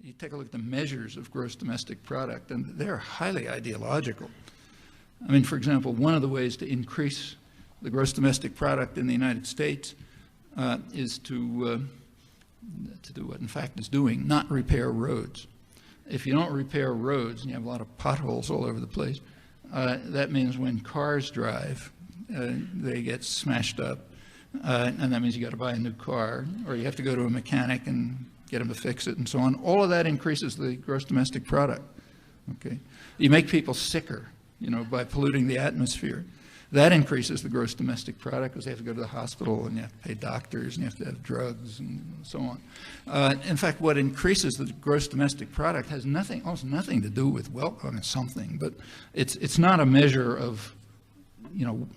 you take a look at the measures of gross domestic product, and they're highly ideological. I mean, for example, one of the ways to increase the gross domestic product in the United States is to do what in fact is doing, not repair roads. If you don't repair roads, and you have a lot of potholes all over the place, that means when cars drive, they get smashed up, and that means you got to buy a new car, or you have to go to a mechanic and get them to fix it, and so on. All of that increases the gross domestic product. Okay, you make people sicker, you know, by polluting the atmosphere. That increases the gross domestic product because they have to go to the hospital and you have to pay doctors and you have to have drugs and so on. In fact, what increases the gross domestic product has almost nothing to do with, well, I mean, something, but it's not a measure of, you know,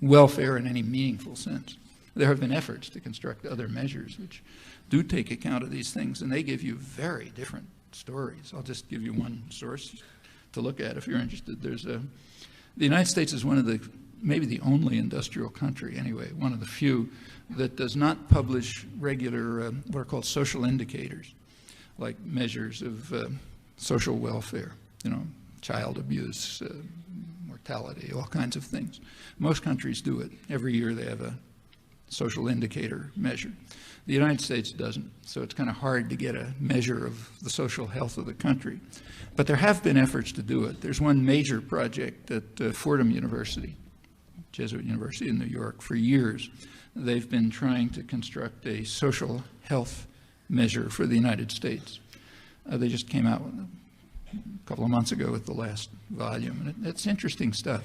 welfare in any meaningful sense. There have been efforts to construct other measures which do take account of these things, and they give you very different stories. I'll just give you one source to look at if you're interested. The United States is one of the, maybe the only industrial country anyway, one of the few that does not publish regular what are called social indicators, like measures of social welfare, you know, child abuse, mortality, all kinds of things. Most countries do it. Every year they have a social indicator measure. The United States doesn't, so it's kind of hard to get a measure of the social health of the country. But there have been efforts to do it. There's one major project at Fordham University, Jesuit University in New York, for years. They've been trying to construct a social health measure for the United States. They just came out a couple of months ago with the last volume, and it's interesting stuff.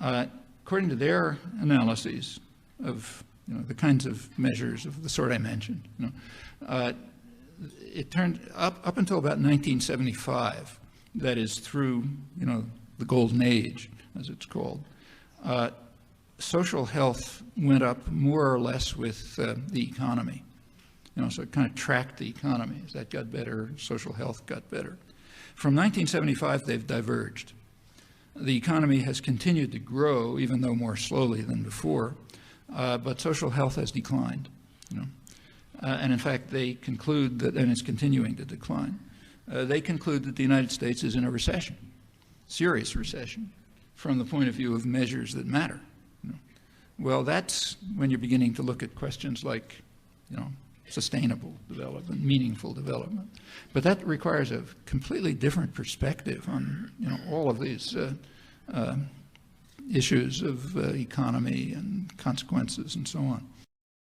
According to their analyses of the kinds of measures of the sort I mentioned, it turned up until about 1975, that is through the golden age, as it's called, social health went up more or less with the economy. So it kind of tracked the economy. As that got better, social health got better. From 1975, they've diverged. The economy has continued to grow, even though more slowly than before, but social health has declined. And in fact, they conclude that, and it's continuing to decline, they conclude that the United States is in a recession, serious recession, from the point of view of measures that matter. Well, that's when you're beginning to look at questions like, sustainable development, meaningful development. But that requires a completely different perspective on, all of these issues of economy and consequences and so on.